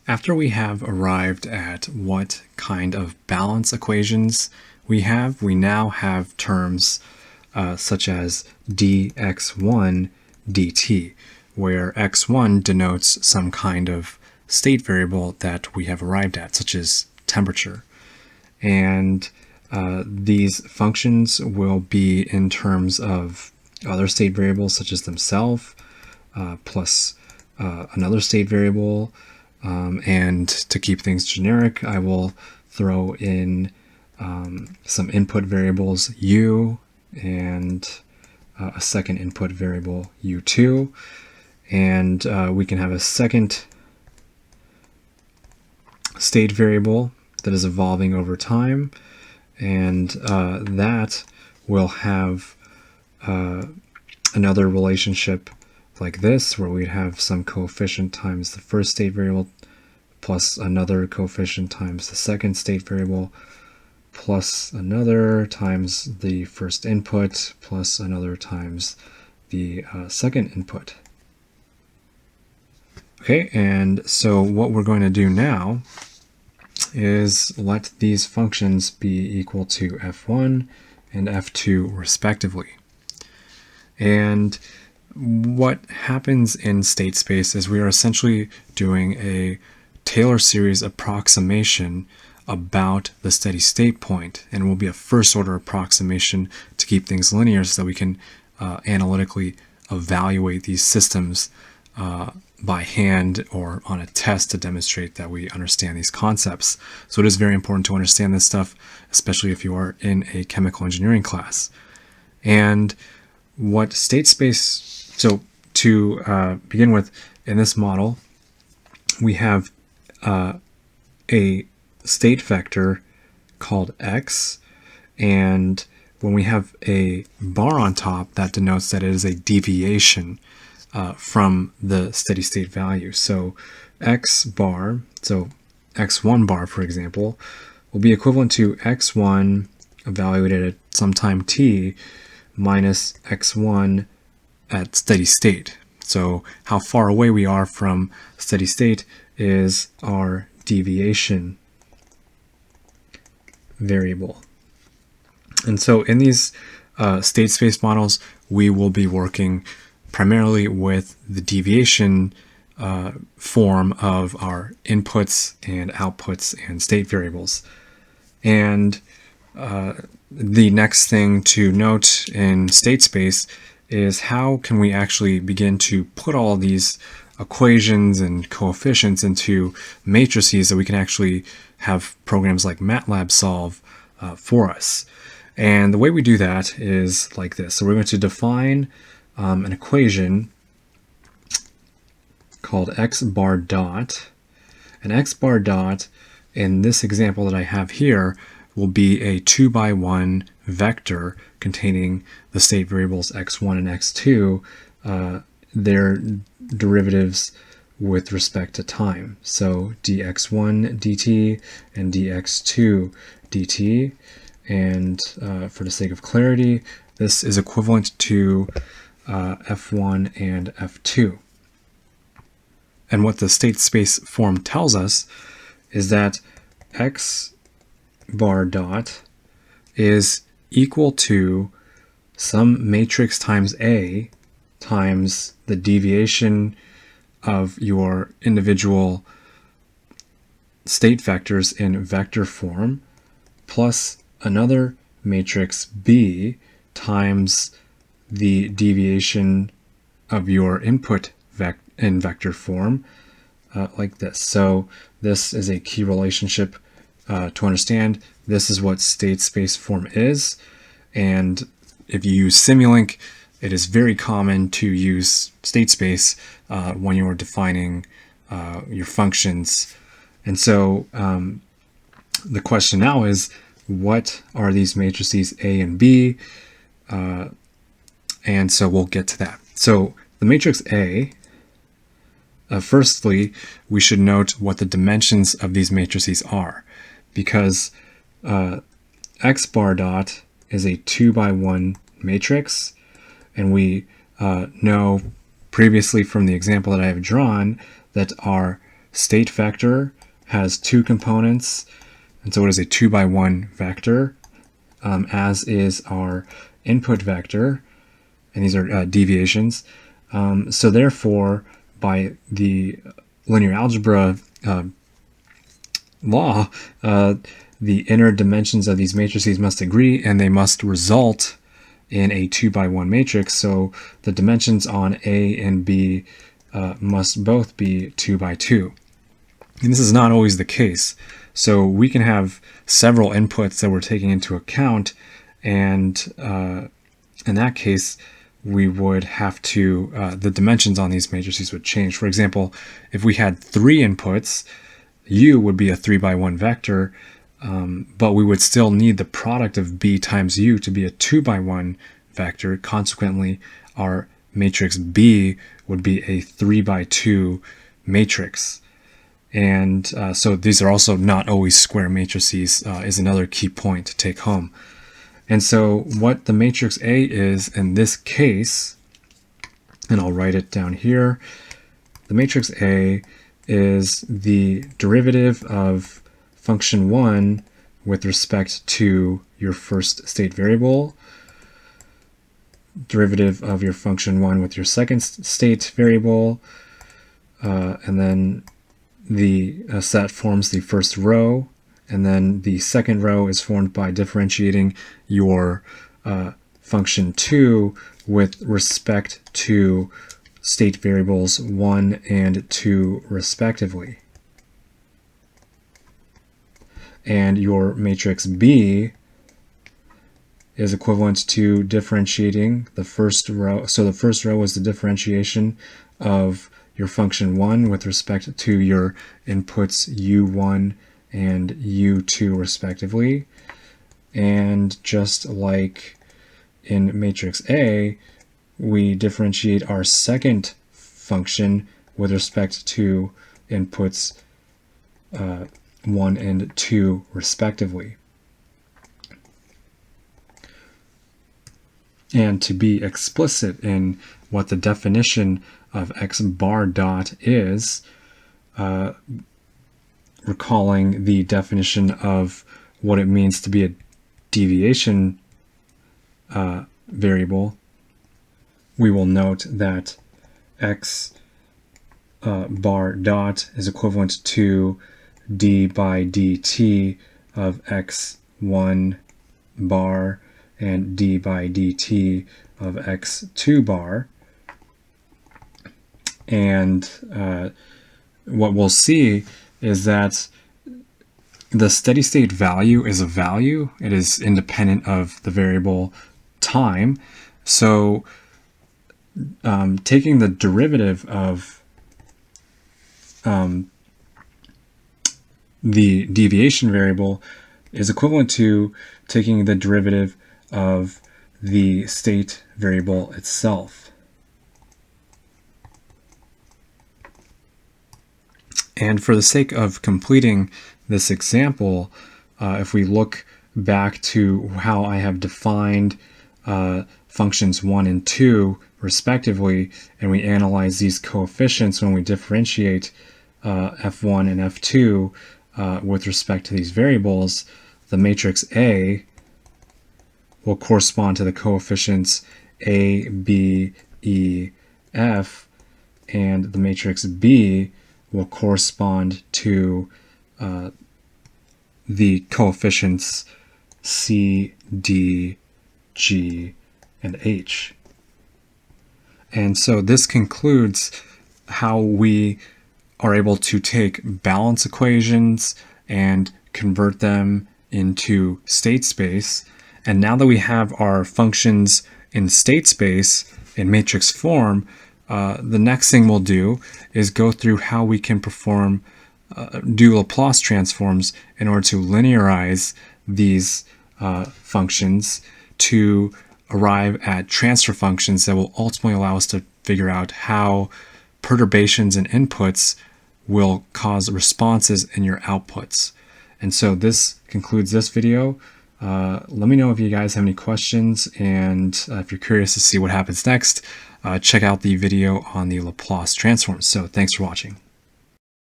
After we have arrived at what kind of balance equations we have, we now have terms such as dx1 dt, where x1 denotes some kind of state variable that we have arrived at, such as temperature. And these functions will be in terms of other state variables such as themselves, plus another state variable. And to keep things generic, I will throw in some input variables u and a second input variable u2. And we can have a second state variable that is evolving over time. And that will have another relationship like this, where we'd have some coefficient times the first state variable plus another coefficient times the second state variable plus another times the first input plus another times the second input. Okay, and so what we're going to do now is let these functions be equal to f1 and f2 respectively. And what happens in state space is we are essentially doing a Taylor series approximation about the steady state point, and it will be a first order approximation to keep things linear so that we can analytically evaluate these systems by hand or on a test to demonstrate that we understand these concepts. So it is very important to understand this stuff, especially if you are in a chemical engineering class. And what state space, so to begin with, in this model, we have a state vector called x, and when we have a bar on top, that denotes that it is a deviation from the steady state value. So x bar, so x1 bar, for example, will be equivalent to x1 evaluated at some time t minus x1 at steady state. So how far away we are from steady state is our deviation variable. And so in these state space models, we will be working primarily with the deviation form of our inputs and outputs and state variables. And the next thing to note in state space is how can we actually begin to put all these equations and coefficients into matrices that we can actually have programs like MATLAB solve for us. And the way we do that is like this. So we're going to define an equation called x bar dot. And x bar dot, in this example that I have here, will be a 2x1 vector containing the state variables x1 and x2, their derivatives with respect to time. So dx1 dt and dx2 dt. And for the sake of clarity, this is equivalent to f1 and f2. And what the state space form tells us is that x bar dot is equal to some matrix times A times the deviation of your individual state vectors in vector form plus another matrix B times the deviation of your input in vector form, like this. So this is a key relationship to understand. This is what state space form is, and if you use Simulink, it is very common to use state space when you are defining your functions. And so the question now is, what are these matrices A and B? And so we'll get to that. So the matrix A, firstly, we should note what the dimensions of these matrices are, because x bar dot is a 2x1 matrix, and we know previously from the example that I have drawn that our state vector has two components, and so it is a 2x1 vector, as is our input vector, and these are deviations. So therefore, by the linear algebra law, the inner dimensions of these matrices must agree, and they must result in a 2x1 matrix. So the dimensions on A and B must both be 2x2. And this is not always the case. So we can have several inputs that we're taking into account, and in that case, we would have to, the dimensions on these matrices would change. For example, if we had 3 inputs, U would be a 3x1 vector, but we would still need the product of B times U to be a 2x1 vector. Consequently, our matrix B would be a 3x2 matrix. And so these are also not always square matrices, is another key point to take home. And so what the matrix A is in this case, and I'll write it down here, the matrix A is the derivative of function 1 with respect to your first state variable, derivative of your function 1 with your second state variable, and then the set forms the first row, and then the second row is formed by differentiating your function 2 with respect to state variables 1 and 2 respectively. And your matrix B is equivalent to differentiating the first row. So the first row is the differentiation of your function 1 with respect to your inputs U1 and U2 respectively. And just like in matrix A, we differentiate our second function with respect to inputs 1 and 2 respectively. And to be explicit in what the definition of x bar dot is, recalling the definition of what it means to be a deviation variable, we will note that x bar dot is equivalent to d by dt of x1 bar and d by dt of x2 bar. And what we'll see is that the steady state value is a value. It is independent of the variable time. So taking the derivative of the deviation variable is equivalent to taking the derivative of the state variable itself. And for the sake of completing this example, if we look back to how I have defined functions 1 and 2 respectively, and we analyze these coefficients when we differentiate f1 and f2 with respect to these variables, the matrix A will correspond to the coefficients A, B, E, F, and the matrix B will correspond to the coefficients C, D, G, and H. And so this concludes how we are able to take balance equations and convert them into state space. And now that we have our functions in state space in matrix form, the next thing we'll do is go through how we can perform do Laplace transforms in order to linearize these functions to arrive at transfer functions that will ultimately allow us to figure out how perturbations in inputs will cause responses in your outputs. And so this concludes this video. Let me know if you guys have any questions, and if you're curious to see what happens next, check out the video on the Laplace transforms. So thanks for watching.